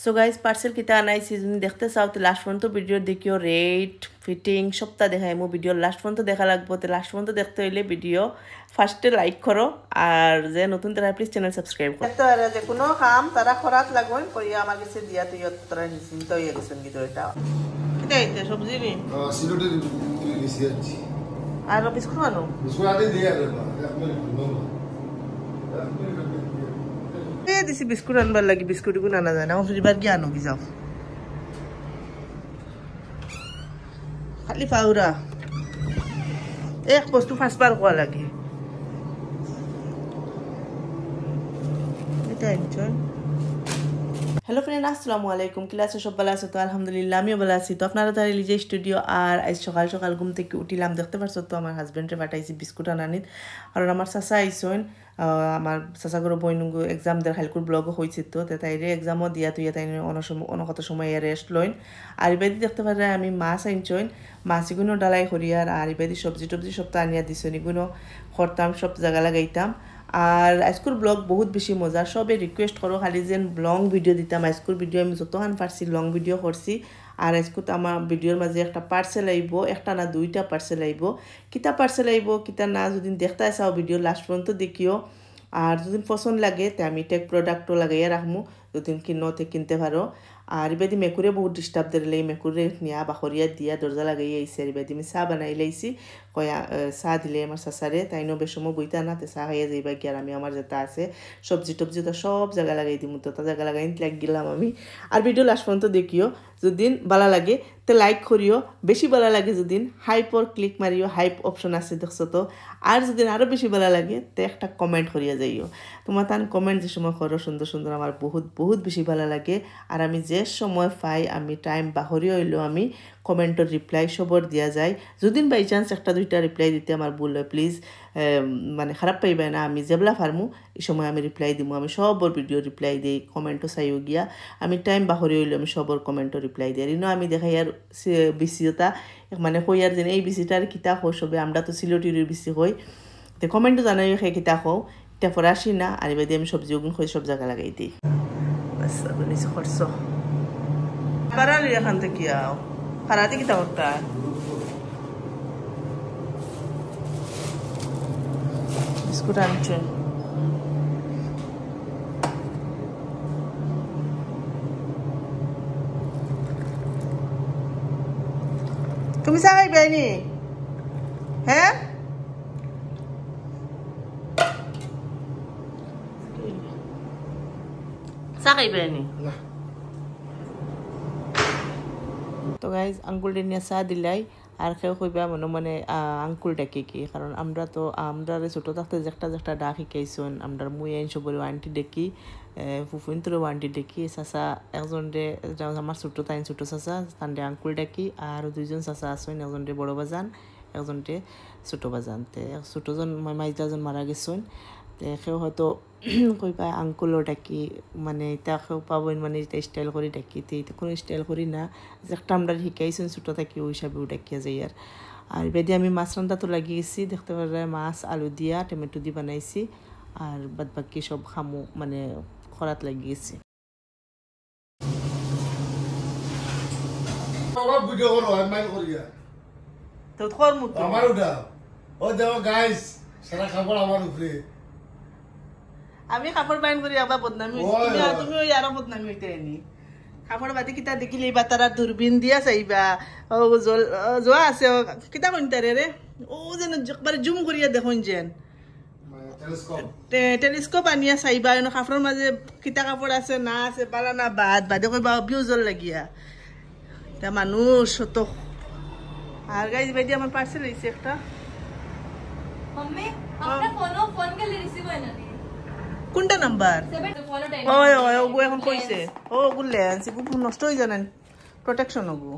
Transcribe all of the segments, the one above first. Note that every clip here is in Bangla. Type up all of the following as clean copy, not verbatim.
সো গাইজ পার্সেল কিতা আনাইছি যদি দেখতে চাও তো লাস্ট পর্যন্ত ভিডিও দেখিও রেট ফিটিং সবটা দেখাই মো ভিডিও লাস্ট পর্যন্ত দেখা লাগবো তো লাস্ট পর্যন্ত দেখতে হইলে ভিডিও ফার্স্টে লাইক করো আর যে নতুন তারা প্লিজ চ্যানেল সাবস্ক্রাইব করো দেখতে পারে যে কোনো কাম তারা খরাত লাগবে কইয়া আমার কাছে দিয়া তুই তারা নিশ্চিন্ত হয়ে গেছেন কিন্তু এটা এটা সবজি নি সিলেটের নিছি আছি আর বিস্কুট আনো বিস্কুট আনি দিয়ে আর দিছি বিস্কুট আনবার লাগি বিস্কুট গুলো আনা যায় না ফ্রিবার কি আনো কি যাও খালি পাউরা এক বস্তু ফার্স্টবার কোয়া লাগে এটা এনজয় হ্যালো ফ্রেন্ড আসসালামু আলাইকুম কি আছে সব ভালো আছে তো আলহামদুলিল্লাহ আমিও ভালো আছি তো আপনারা তার লিজে স্টুডিও আর আজ সকাল সকাল ঘুম থেকে উঠিলাম দেখতে পারছো তো আমার হাজবেন্ডে পাঠাইছি বিস্কুট আনানিত আর আমার চাচা আইসন আমার চাচা গরু বইনুগু এক্সাম দের হালকুর ব্লগও হয়েছে তো তাইরে এক্সামও দিয়া তুই তাই অনকত সময় রেস্ট লইন আর ইবাদি দেখতে পারে আমি মাছ আনছইন মাছগুলো ডালাই করিয়ার আর ইবাদি সবজি টবজি সব আনিয়া দিছন এগুলো করতাম সব জায়গা লাগাইতাম আর আজকুর ব্লগ বহুত বেশি মজার সবে রিকোয়েস্ট করো খালি যেন লং ভিডিও দিতাম আজকুর ভিডিও আমি যতক্ষণ পারছি লং ভিডিও করছি আর আজকুত আমার ভিডিওর মাঝে একটা পার্সেল আইব একটা না দুইটা পার্সেল আইব কিতা পার্সেল আইব কিতা না যদি দেখতে চাও ভিডিও লাস্ট পর্যন্ত দেখিও আর যদি পছন্দ লাগে তে আমি টেক প্রোডাক্টও লাগাইয়া রাখমু যদি কিনতে কিনতে পারো আর এবাদি মেকুরে বহুত ডিস্টার্ব দিলে মেকুরে নিয়া বাখরিয়া দিয়া দরজা লাগাই আইসি আর এবাদি আমি চাহ বানাই লাইছি কয়া চাহ দিলে আমার চাচারে তাইনো বেসময় বইতা না তে চাহ খাইয়া যাইবা কি আর আমি আমার যেটা আছে সবজি টবজি তো সব জায়গা লাগাই দিম তো তা জায়গা লাগাই লাগ গেলাম আমি আর ভিডিও লাস্ট পর্যন্ত দেখিও যদি ভালো লাগে তো লাইক করিও বেশি ভালো লাগে যদি hyper click Mario hype option আছে দেখছো তো আর যদি আরও বেশি ভালো লাগে তো একটা কমেন্ট করিয়া যাইও তোমার তান কমেন্ট যে সময় করো সুন্দর সুন্দর আমার বহুত বহুত বেশি ভালো লাগে আর আমি যে সময় পাই আমি টাইম বাহরি হইলেও আমি কমেন্টর রিপ্লাই সবর দিয়া যায় যদি বাই চান্স একটা দুইটা রিপ্লাই দিতে আমার ভুল হয় প্লিজ মানে খারাপ পাইবে না আমি যেবলা পারমু এই সময় আমি রিপ্লাই দিব আমি সবর ভিডিও রিপ্লাই দিই কমেন্টও চাইও গিয়া আমি টাইম বাহরি হইলে আমি সবর কমেন্টও রিপ্লাই দিই আর ইনো আমি দেখাই আর বিসিটা মানে হই আর যেন এই বিসিটার কিতা হো সবে আমরা তো সিলেটির বিসি হই তো কমেন্টও জানাই সেই কিতা হও এটা পরে আসি না আর এবার আমি সবজি ওগুন হয়ে সব জায়গা লাগাই দিই বাস নিচে খরচ বাড়ালি এখান থেকে আও হারাতে কিতা ওটা বিস্কুট আনছে তুমি চা খাইবে নি হ্যাঁ চা খাইবে নি তো গাইজ আঙ্কুলটা নিয়ে চা দিলাই আর কেউ কইবা মনে মানে আঙ্কুল ডাকে কি কারণ আমরা তো আমরা ছোটো থাকতে একটা একটা ডাক শিকাইছন আমরা মুই আইন সবরে আন্টি ডেকি ফুফুন্তরও আন্টি ডেকি চাচা একজন রে আমার ছোটো তাইন ছোটো চাচা তান্ডে আঙ্কুল ডাকি আর দুইজন চাচা আসেন একজন রে বড় বাজান একজন রে ছোটো বাজান তে ছোটোজন মাইজাজন মারা গেছেন সেও হয়তো কইবা আঙ্কুলও ডাকি মানে এটা সেও পাবেন মানে এটা স্টাইল করে ডাকি তো এটা কোনো স্টাইল করি না একটা আমরা শিকাইছেন ছোটো থাকি ওই হিসাবেও ডাকিয়া যাই আর বেদি আমি মাছ রান্না তো লাগিয়েছি দেখতে পারে মাছ আলু দিয়া টমেটো দিয়ে বানাইছি আর বাদ বাকি সব খামু মানে খরাত লাগিয়েছি তো খর মতো আমার ওটা ও দেখো গাইস সারা খাবার আমার উপরে আমি কাপড় বাইন করি আবার বদনামি তুমি ওই আরো বদনামি হইতে নি কাপড় বাতি কিতা দেখিলে বা তারা দূরবীন দিয়া চাইবা ও যোৱা আছে কিতা কইনতারে রে ও যেন একবারে জুম করিয়া দেখুন যেন টেলিস্কোপ আনিয়া চাইবা এনে কাপড়ের মাঝে কিতা কাপড় আছে না আছে বালা না বাদ বাদে কইবা বিউজল লাগিয়া তা মানুষ তো আর গাইজ বাইদি আমার পার্সেল হইছে একটা मम्मी आपने फोन के लिए रिसीव है ना কোনটা নাম্বার ওই ওই ওগু এখন কইছে ও গুলে আনছি খুব নষ্ট হই জানেন প্রোটেকশন ওগু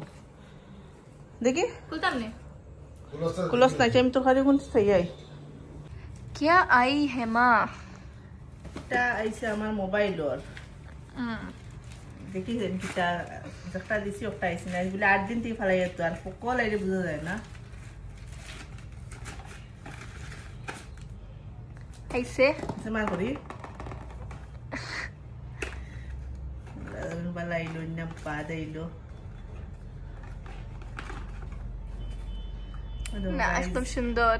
দেখি खुलताम ने কুলস নাই আমি তো খালি কোন চাই क्या आई है माँ এটা আইছে আমার মোবাইলর দেখি যেন কিটা একটা দিছি একটা আইছে না বলে 8 দিন থেকে ফেলাই তো আর কল আইলে বুঝা যায় না ऐसे সে মার করি বেলা আইলো না বাদ আইলো না একদম সুন্দর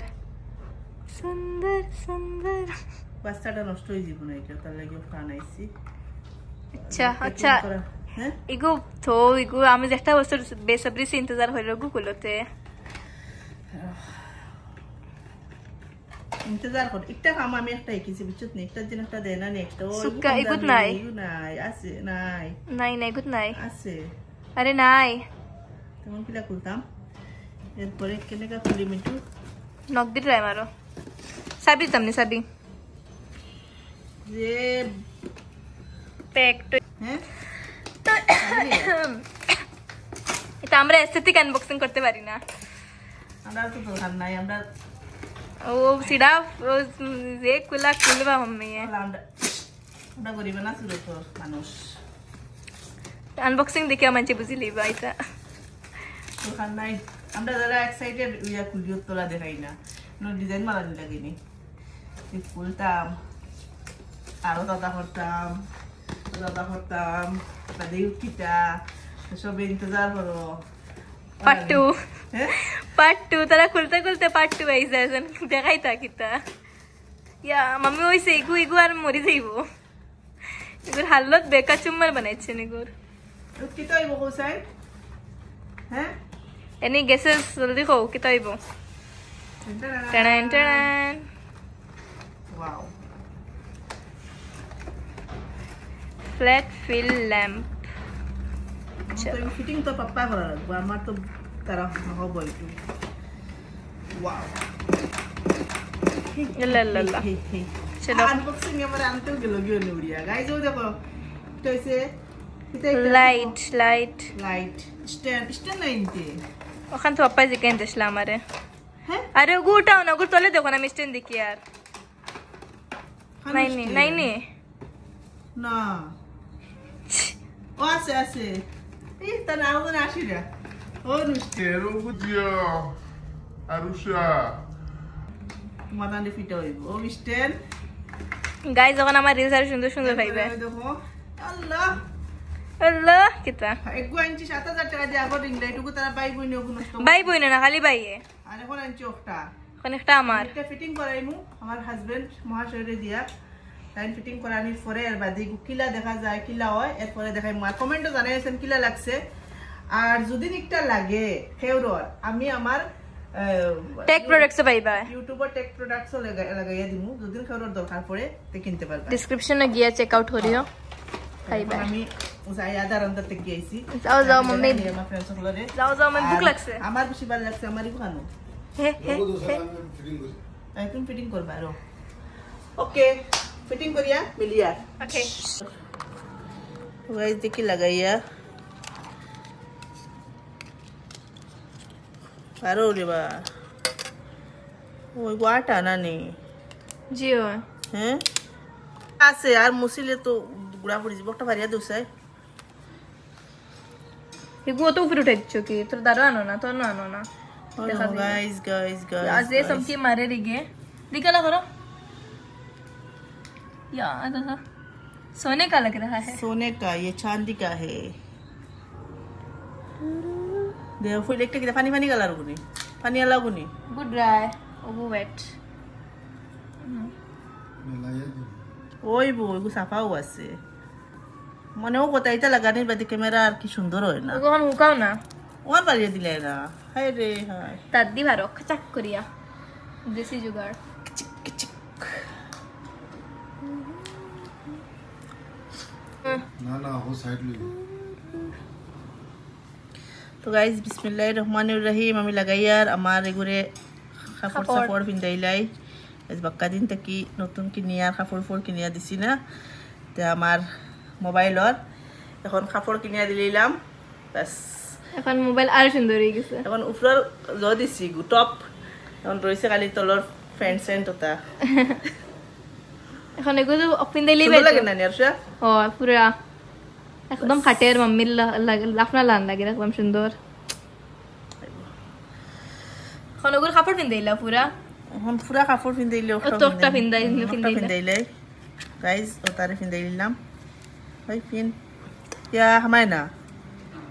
সুন্দর সুন্দর বাচ্চাটা নষ্ট হয়ে যাব না এটা তার লাগি ফ্রান আইছি আচ্ছা আচ্ছা হ্যাঁ ইগো তো ইগো আমি একটা বছর বেসব্রি সে ইন্তজার হইলো গুলোতে ইন্তজার কর একটা কাম আমি একটা একিছি বুঝছত নি একটা দিন একটা দেয় না নেক্সট ও সুক্কা ইগুত নাই নাই আছে নাই নাই নাই ইগুত নাই আছে আরে নাই তেমন কিলা করতাম এরপরে কেনেকা খুলি মিটু নক দি ট্রাই মারো সাবি তামনি সাবি যে প্যাক হ্যাঁ এটা আমরা এসথেটিক আনবক্সিং করতে পারি না আমরা তো দরকার নাই আমরা ও সিডা যে কুলা খুলবা মাম্মি আমরা গরিব না শুরু তো মানুষ আনবক্সিং দেখে মানছে বুঝি লিবা এটা দরকার নাই আমরা যারা এক্সাইটেড ইয়া খুলিও তোলা দেখাই না নো ডিজাইন মারা নি লাগেনি খুলতাম আরো দাদা করতাম তাদের কিটা সব ইন্তজার করো পার্ট টু তারা খুলতে খুলতে পার্ট টু আইসা দেখাই তা কিতা ইয়া মাম্মি ওইসে ইগু ইগু আর মরি যাইব ইগুর হালত বেকা চুম্মার বানাইছেন ইগুর কিতা হইব কোসাই হ্যাঁ এনি গেসেস জলদি কও কিতা হইব টানান টানান ওয়াও ফ্ল্যাট ফিল ল্যাম্প তো ফিটিং তো পাপ্পা করা লাগবে আমার তো তারা হব একটু ওয়াও লা লা লা চলো আনবক্সিং এবারে আনতেও গেল গিয়ে নুরিয়া গাইজ ও দেখো এটা হইছে লাইট লাইট লাইট স্ট্যান্ড নাইনতে ওখান তো পাপ্পা জিকেন দিছিল আমারে হ্যাঁ আরে গুটাও না গুর তলে দেখো না মিস্টেন দেখি আর নাই নি নাই নি না ও আছে আছে এই তা নাও না আসিরা ও নুস্তে Dia, Arusha. মাদানে ফিটা হইব ও স্ট্যান্ড গাইজ যখন আমার রিলস আর সুন্দর সুন্দর পাইবে দেখো আল্লাহ আল্লাহ কিতা এক ইঞ্চি 7000 টাকা দিয়ে আগর রিং লাইটুকু তারা পাইব নি ওগুলো নষ্ট বাই বই না খালি বাইয়ে আর এখন আনছি ওটা এখন একটা আমার এটা ফিটিং করাইমু আমার হাজবেন্ড মহাশয়রে দিয়া টাইম ফিটিং করানির পরে এর বাদে কিলা দেখা যায় কিলা হয় এরপরে দেখাই মা কমেন্টে জানাইছেন কিলা লাগছে আর যদি একটা লাগে ফেউরর আমি আমার টেক প্রোডাক্টস পাইবা ইউটিউবার টেক প্রোডাক্টস লাগাইয়া দিমু যদি ফেউরর দরকার পড়ে তে কিনতে পারবা ডেসক্রিপশনে গিয়া চেক আউট করিও পাইবা আমি উসাই আদার অন্তর থেকে গেছি যাও যাও মাম্মি আমার ফ্রেন্ডস সকলরে যাও যাও আমার ভুক লাগছে আমার বেশি ভালো লাগছে আমারই খানো হে হে তুমি ফিটিং করবা রো ওকে ফিটিং করিয়া মিলিয়া ওকে গাইস দেখি লাগাইয়া আরো রে বা ওই গোয়াটা না নে জিও হ্যাঁ আছে আর মুসিলে তো গুড়া পড়ি যাব একটা ভারিয়া দোসাই এগু তো উপরে উঠে দিচ্ছ কি তোর দাঁড়ো আনো না তোর না আনো না गाइस गाइस गाइस आज ये सबकी मारे रिगे निकला करो यार देखा सोने का लग रहा है सोने का ये चांदी का है देखो फुल इलेक्ट्रिक पानी पानी कलर गुनी पानी वाला गुनी गुड ड्राई वो वेट ওই বই গো সাফা আছে মনেও কথা এটা লাগানির বাদে ক্যামেরা আর কি সুন্দর হয় না ওখান হুকাও না ওর বাড়িয়ে দিলে না হাই রে হাই দাদি ভারো খচাক করিয়া দেশি জুগাড় না না ও সাইড লে তো গাইস বিসমিল্লাহির রহমানির রহিম আমি লাগাইয়ার আমার এগুরে কাপড় সাপড় পিন্দাইলাই আজ বাক্কা দিন থেকে নতুন কিনিয়া কাপড় ফোড় কিনিয়া দিছি না তে আমার মোবাইলর এখন কাপড় কিনিয়া দিলাম বাস এখন মোবাইল আর সুন্দর হয়ে গেছে এখন উপর জ দিছি টপ এখন রয়েছে খালি তলর ফ্যান্ট সেন্ট ওটা এখন এগুলো পিন্দাইলেই সুন্দর লাগে না নিয়ারশা ও পুরা একদম খাটের মাম্মির লাফনা লান লাগে একদম সুন্দর এখন ওগুলো কাপড় পিন্দাইলা পুরা এখন পুরা কাপড় পিন্দাইলে তোরটা পিন্দাইলে পিন্দাইলে গাইস ওটারে পিন্দাইলাম ভাই পিন ইয়া হামায় না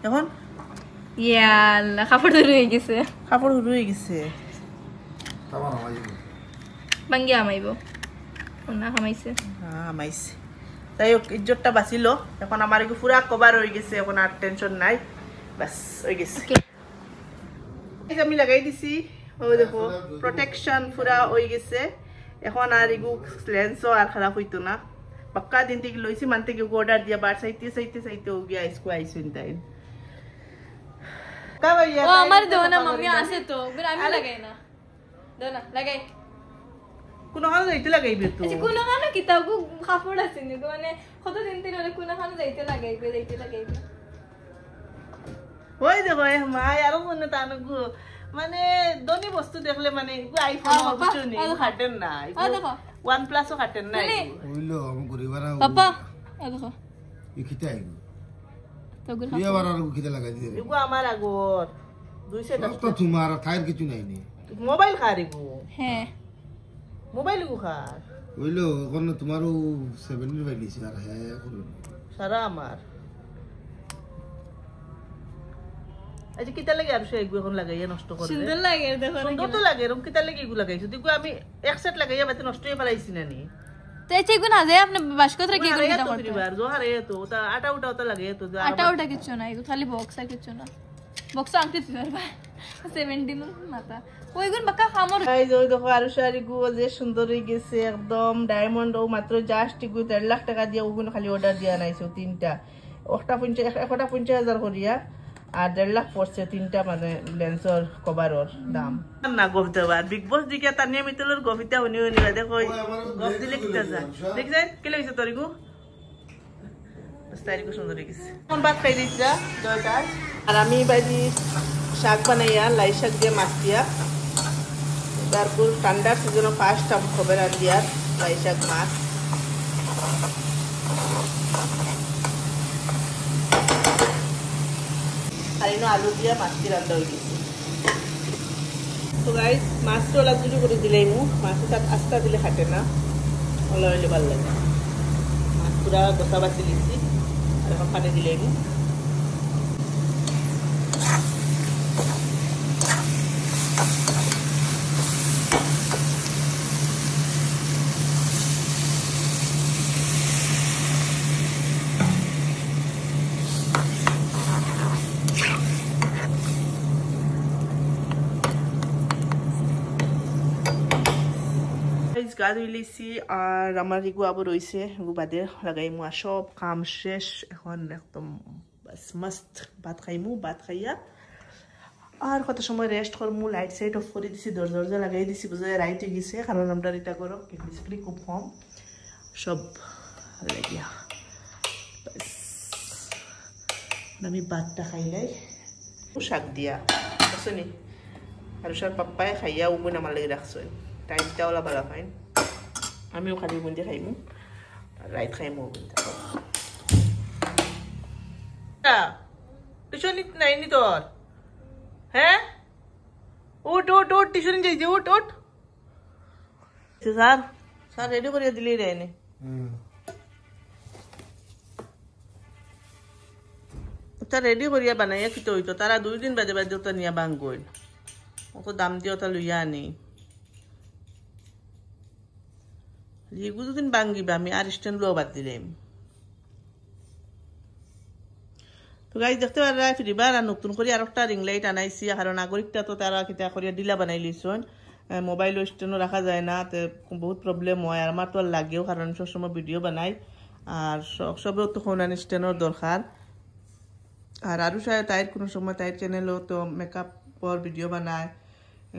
এখন ইয়াল্লা কাপড় ধরে হয়ে গেছে কাপড় হুড়ু হয়ে গেছে Tamam ama iyi. ভাঙ্গি আমাইব না হামাইছে হ্যাঁ হামাইছে তাই হোক ইজ্জতটা বাঁচিল এখন আমার এগুলো পুরা কভার হয়ে গেছে এখন আর টেনশন নাই বাস হয়ে গেছে আমি লাগাই দিছি ওই দেখো প্রোটেকশন পুরা হয়ে গেছে এখন আর এগু লেন্সও আর খারাপ হইতো না পাক্কা দিন থেকে লইছি মান থেকে অর্ডার দিয়া বার চাইতে ও গিয়া আইসকো আইসুন তাই ও আমার দেও না মাম্মি আছে তো আমি লাগাই না দেও না লাগাই কোনো হাল যাইতে লাগাইবে তো আচ্ছা কোন কারণে কিতাব কাপড় আছে নি মানে কতদিন থেকে হলে কোন কারণে যাইতে লাগাইবে ওই দেখো মাই আরো মনে তানগু মানে দনি বস্তু দেখলে মানে আইফোন কিছু নেই খাটেন না ওয়ান প্লাসও খাটেন না Oilo, amo guriwara. পাপা দেখো Ikita ayo. তো গুলো Iya wara ru kita laga dire. এগু আমার আগর 210 তো তোমার খায়ের কিছু নাই নি মোবাইল খার এগু হ্যাঁ মোবাইল এগু খার ওইলো এখন তোমারও 7 এর বাইলিছি আর হ্যাঁ করুন সারা আমার আচ্ছা কিতা লাগে আর সে এগু এখন লাগাইয়া নষ্ট করে সুন্দর লাগে দেখো সুন্দর তো লাগে এরকম কিতা লাগে এগু লাগাইছো দেখো আমি এক সেট লাগাইয়া বাতে নষ্ট হয়ে ফেলাইছি না নি তো এই চেক না যায় আপনি বাসকত রেখে হারে কিটা তো করতে পরিবার জো হারে তো তা আটা উটা তো লাগে তো আটা ওটা কিছু না এগুলো খালি বক্স আর কিছু না বক্স আনতে পারবা 17 মাথা ওইগুন বাকা খামর এই যে দেখো আর শাড়ি গু যে সুন্দর হয়ে গেছে একদম ডায়মন্ড ও মাত্র জাস্ট গু 1.5 লাখ টাকা দিয়ে ওগুলো খালি অর্ডার দিয়া নাইছো তিনটা একটা 50,000 করিয়া আর 1.5 লাখ পড়ছে তিনটা মানে লেন্সর কভারর দাম না গফতে বার বিগ বস দিকে তানিয়া মিতলর গফিতা উনি দেখো গফ দিলে কিটা যায় দেখছেন কি লাগছে তোর গু তারিখও সুন্দর হয়ে গেছে এখন ভাত খাই দিচ্ছা জয়কার আর আমি বাড়ি শাক বানাইয়া লাই শাক দিয়ে মাছ দিয়া তারপর ঠান্ডার সিজনে ফার্স্ট খবর আর দিয়ার লাই শাক মাছ আর এনে আলু দিয়া মাছ দিয়ে রান্না হয়ে গেছে তো গাইস মাছটা ওলা দুটো করে দিলেই মাছটা তাক আস্তা দিলে খাটে না ওলা হইলে ভালো লাগে মাছ পুরা গোসা বাছি লিখছি আর এখন পানি দিলেই গা ধুই লিছি আর আমার এগু আবার রয়েছে এগু বাদে লাগাইমু আর সব কাম শেষ এখন একদম বাস মস্ত ভাত খাইমু ভাত খাইয়া আর কত সময় রেস্ট করমু লাইট সাইট অফ করে দিছি দরজা লাগাই দিছি বুঝে রাইট হয়ে গেছে কারণ আমরা এটা করো বেসিক্যালি খুব কম সব লাগিয়া আমি ভাতটা খাইলাই শাক দিয়া বুঝছনি আর শাক পাপ্পায় খাইয়া উবুন আমার লাগে রাখছো টাইমটা ওলা ভালো ফাইন আমিও খালি বুন্দি খাইমু রাইট খাইমু টিউশন নাই নি তোর হ্যাঁ উঠ উঠ উঠ টিউশন যাইছে উঠ উঠ স্যার স্যার রেডি করিয়া দিলেই রেনে রেডি করিয়া বানাইয়া খিতে হইতো তারা 2 দিন বাজে বাজে ওটা নিয়া বাঙ্গইন অত দাম দিয়ে ওটা লইয়া আনি লিগু দুদিন বাঙ্গিবা আমি আর স্ট্যান্ড লো বাদ দিলাম তো গাইজ দেখতে পারা ফিরিবার আর নতুন করে আর একটা রিং লাইট আনাইছি কারণ নাগরিকটা তো তারা কিতা করিয়া ডিলা বানাই লিছন মোবাইল স্ট্যান্ডও রাখা যায় না তো বহুত প্রবলেম হয় আর আমার তো লাগেও কারণ সবসময় ভিডিও বানাই আর সবেও তো ফোন স্ট্যান্ডর দরকার আর আরও তাইর কোনো সময় তাইর চ্যানেলও তো মেকআপর ভিডিও বানায়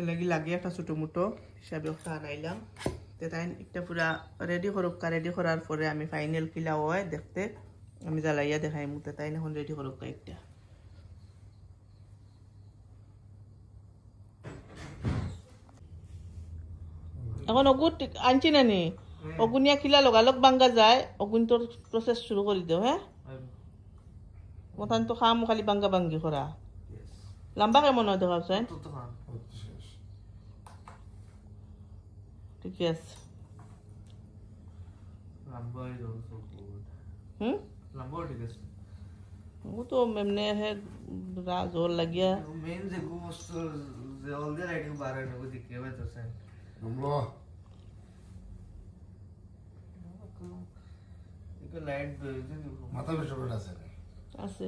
লাগি লাগে একটা ছোটো মোটো হিসাবে একটা আনাইলাম তো তাই একটা পুরা রেডি করুক রেডি করার পরে আমি ফাইনাল কিলা হয় দেখতে আমি জ্বালাইয়া দেখাই মুতে তাই এখন রেডি করুক একটা এখন অগুন আনছি না নি অগুনিয়া কিলা লগালগ বাঙ্গা যায় অগুন তোর প্রসেস শুরু করে দেও হ্যাঁ মতান তো খাম খালি বাঙ্গা বাঙ্গি করা লম্বা কেমন হয় দেখাচ্ছেন ঠিক আছে Lumber is also good. Hmm Lumber ঠিক আছে ওগু তো এমনি হে জোর লাগিয়া মেন যে গু বস্তু যে অল দ্য লাইটিং বারে নগো দিকে বাইতেছে Namlo. ইকো লাইট বেজে দেখো Mata be shobet ase. আছে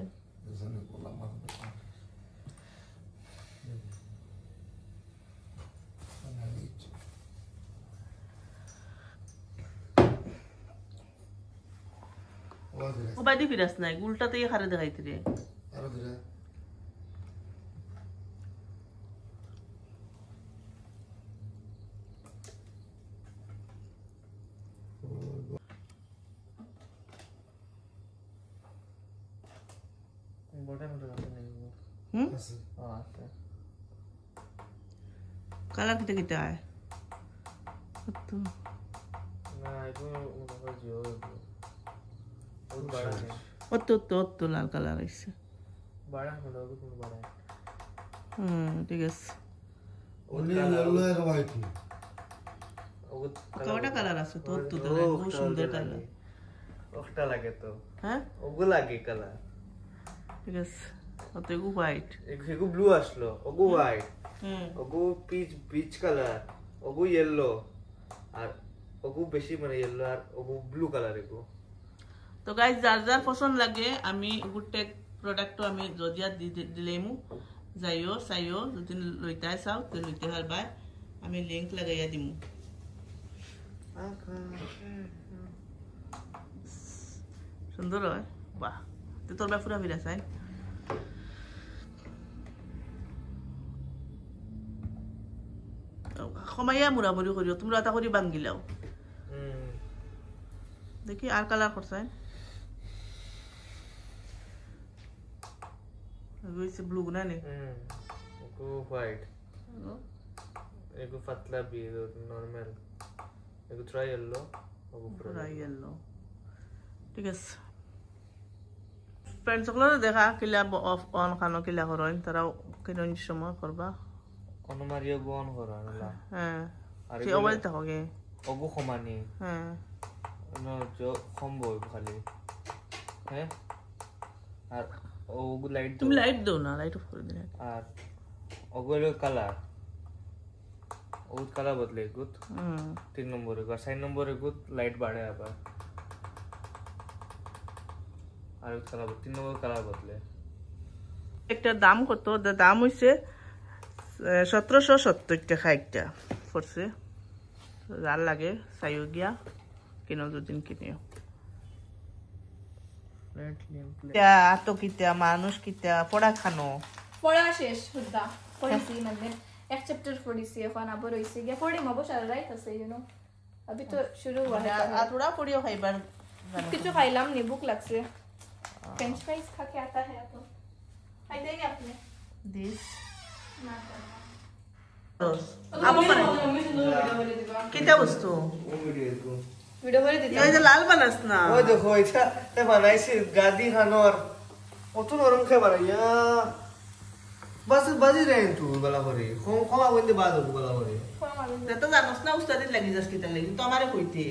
Esane bola mata be. ও বাইদি ফিরাস নাই উল্টাতে হারে দেখাইতে রে Aro dire. বটন আছে নেই হুম Ase. আছে কালার কিটা কিটা আয় তো না ইকো ওটা জিও ও বড় নেই অত লাল কালার আইছে বড় হলো কোন বড় ঠিক আছে Only yellow and white. ওগো কয়টা কালার আছে তো খুব সুন্দর কালার ওটা লাগে তো হ্যাঁ ওগো লাগে কালার ঠিক আছে অত এগু হোয়াইট এগো ব্লু আসলো ওগো হোয়াইট ওগো পিচ কালার ওগো ইয়েলো আর ওগো বেশি মানে ইয়েলো আর ওগো ব্লু কালার এগো তো গাইজ যার যার পছন্দ লাগে আমি গুটেক প্রোডাক্টও আমি যদিয়া দিলেমু যাইও চাইও যদি লইতে চাও তো লইতে পারবাই আমি লিঙ্ক লাগাইয়া দিমু সুন্দর হয় বাহ তো তোর বাপুরা ফিরা চাই সময়য়া মুরামুরি করিও তোমরা এটা করি বাঙ্গিলাও দেখি আর কালার করছাই এগুলো ব্লু না নে ওগো হোয়াইট এগো পাতলা বি নরমাল এগো ট্রাই ইয়েলো ওগো পুরা ইয়েলো ঠিক আছে ফ্রেন্ডস সকলে দেখা কিলা অফ অন খানো কিলা করেন তারাও কিনো সময় করবা অনুমারিও গন করানলা হ্যাঁ আর কি অবল থাকোগে ওগো সমানি হ্যাঁ নো জো সম্ভব খালি হ্যাঁ আর ওগো লাইট তুমি লাইট দাও না লাইট অফ করে দিলে আর ওগো কালার ওগো কালার বদলে গুত 3 নম্বরে আর 4 নম্বরে গুত লাইট বাড়ে আবার আর কালার 3 নম্বর কালার বদলে একটা দাম কত দাম হইছে 1770 টাকা একটা পড়ছে যার লাগে চাইও গিয়া কিনো দুদিন কিনিও তো কিতা মানুষ কিতা পড়া খানো পড়া শেষ হুদা পড়িছি মানে এক চ্যাপ্টার পড়িছি এখন আবার হইছে গিয়া পড়িম অবশ্য আর রাইট আছে ইউ নো अभी तो शुरू हुआ है আর थोड़ा পড়িও খাইবার কিছু খাইলাম নি ভুক লাগছে ফ্রেঞ্চ ফ্রাইজ खा के आता है तो खाई देंगे आपने দিস ना আপু মানে কিতা বস্তু ও ভিডিও वीडियो করে দিতে এই যে লাল বানাস না ওই দেখো এটা বানাইছি গাদি খানোর কত নরম খে বানাইয়া বাস বাজি রে তু বলা করে কমা বন্ধে বাদ বলা করে তো জানোস না উস্তাদি লাগি যাস কিতা লাগি তো আমারে কইতে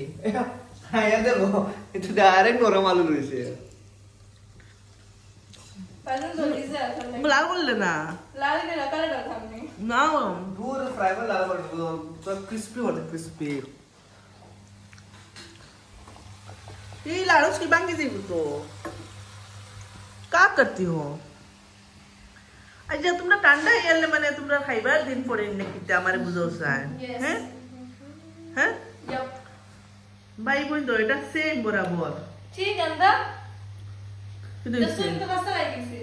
হ্যাঁ দেখো এটা ডাইরেক্ট নরম আলু রইছে পাজন জলদি से आता है লাল বললে না लाल ने कलर डाला हमने না दूर फ्राई में लाल कर दो तो क्रिस्पी होता क्रिस्पी ये लाडूस की बांगी थी तो क्या करती हो अच्छा तुमरा ठंडा यार मैंने तुमरा खाइबार दिन पड़े ने किते हमारे बुझोसा है हैं हैं यप भाई बोल दो এটা सेम बराबर ठीक है अंदर कितने दोस्तों सेम इनको मस्त लगी से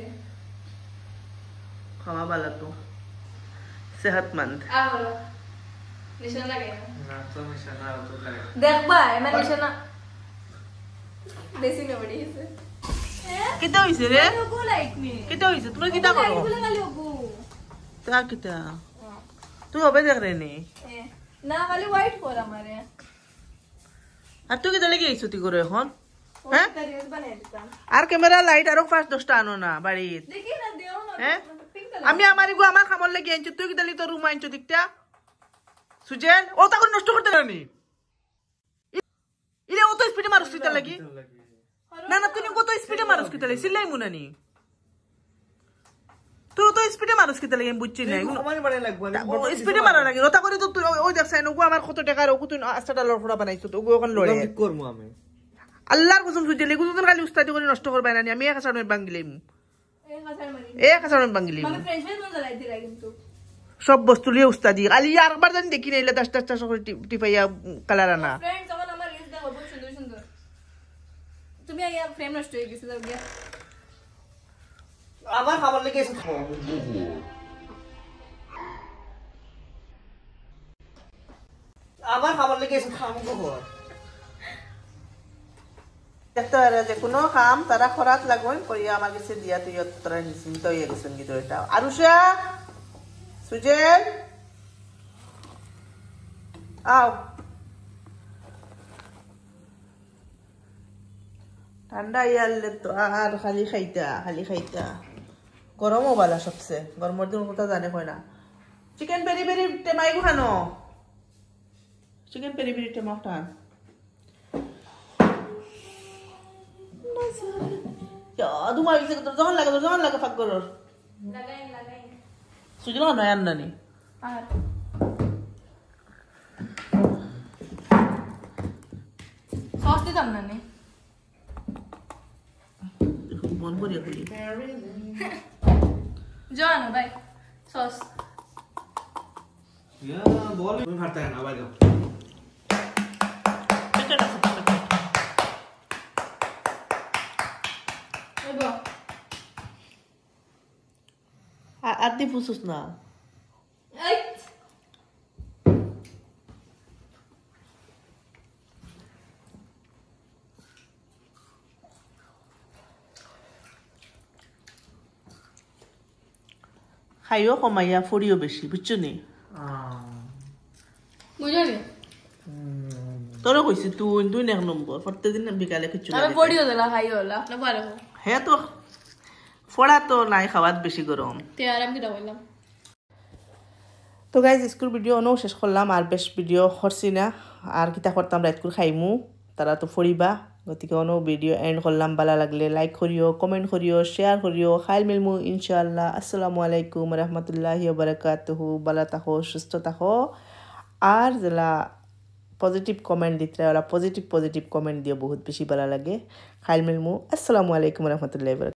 खावा वाला तो सेहतमंद आ बोलो निशाना लगे ना तो निशाना तो करे देख भाई मैं निशाना देसी में बड़ी से कितना হইছে রে लोगो लाइट में कितना হইছে তোমরা কিটা করো बोला वाले लोगो তা কিটা তুই হবে দেখ রে নি না वाले वाइट कोर हमारे আর তুই কিটা লাগি আইছো তুই করে এখন हैं करियस बना देता আর ক্যামেরা লাইট আরো 5-10টা আনো না বাড়িত देखिए ना देओ ना हैं पिंक कलर আমি আমার গো আমার খামর লাগি আনছি তুই কিটা তো রুম আনছো দিকটা সুজেন ও তাকে নষ্ট করতে রানি ইলে ও তো স্পিডে মারছ কিটা লাগি না না তুই কত স্পিডে মারছ কিটা লাগি সিলাই মুনানি তুই তো স্পিডে মানুষ কিতে লাগে বুঝছি না সমান বানাই লাগবো স্পিডে মারা লাগে ওটা করে তো তুই ওই দেখছ না আমার কত টাকা আর তুই আস্তাটা লড়ফড়া বানাইছো তো ওখানে লড়ে কি করবো আমি আল্লাহর কসম সুজে লেগু তো খালি উস্তাদি করে নষ্ট করবাই না আমি এক হাজার বাঙ্গিলাম এক হাজার বাঙ্গিলাম সব বস্তু লিয়ে উস্তাদি খালি আরেকবার জানি দেখি নাইলে 10 করে টিপাইয়া কালার আনা তুমি আইয়া ফ্রেম নষ্ট হয়ে গেছে দাও গিয়া আমার খাবার লেগে এসে আমার খাবার লেগে এসে খামো ঘর দেখতে পারে যে কোনো কাম তারা খরাত লাগবেন করিয়া আমার কাছে দিয়া তুই তোরা নিশ্চিন্ত হয়ে গেছেন কিন্তু এটা আরুষা সুজেন আও ঠান্ডা ইয়ালে তো আর খালি খাইতা গরমও বালা সবচেয়ে গরমের দিন কথা জানে হয় না চিকেন পেরি পেরি টেমাই খানো চিকেন পেরি পেরি টেমা টান তোমার যখন লাগে ফাঁক করর সুজন নয় আর নানি আর সস দিতাম না নে মন করিয়া বলি জানো ভাই সস বল তুমি ভারতে না বাইরে আদি ফুসুস না খাইও কমাইয়া ফুরিও বেশি বুঝছো নি বুঝলি তোরা কইছি তুই এক নম্বর প্রত্যেকদিন বিকালে কিছু আমি বড়িও দিলা খাইও হলা না পারো হ্যাঁ তো ফোড়া তো নাই খাওয়াত বেশি গরম তে আর আমি কিটা বললাম তো গাইজ স্কুল ভিডিও অনেও শেষ করলাম আর বেশ ভিডিও করছি না আর কিতা করতাম রাত করে খাইমু তারা তো ফরিবা গতিকে অনেও ভিডিও এন্ড করলাম ভালো লাগলে লাইক করিও কমেন্ট করিও শেয়ার করিও খাইল মিলমু ইনশাআল্লাহ আসসালামু আলাইকুম রহমতুল্লাহি বারাকাতুহু ভালো থাকো সুস্থ থাকো আর যারা পজিটিভ কমেন্ট দিতে ওরা পজিটিভ কমেন্ট দিয়ে বহুত বেশি ভালো লাগে খাইল মিলমু আসসালামু আলাইকুম রহমতুল্লাহি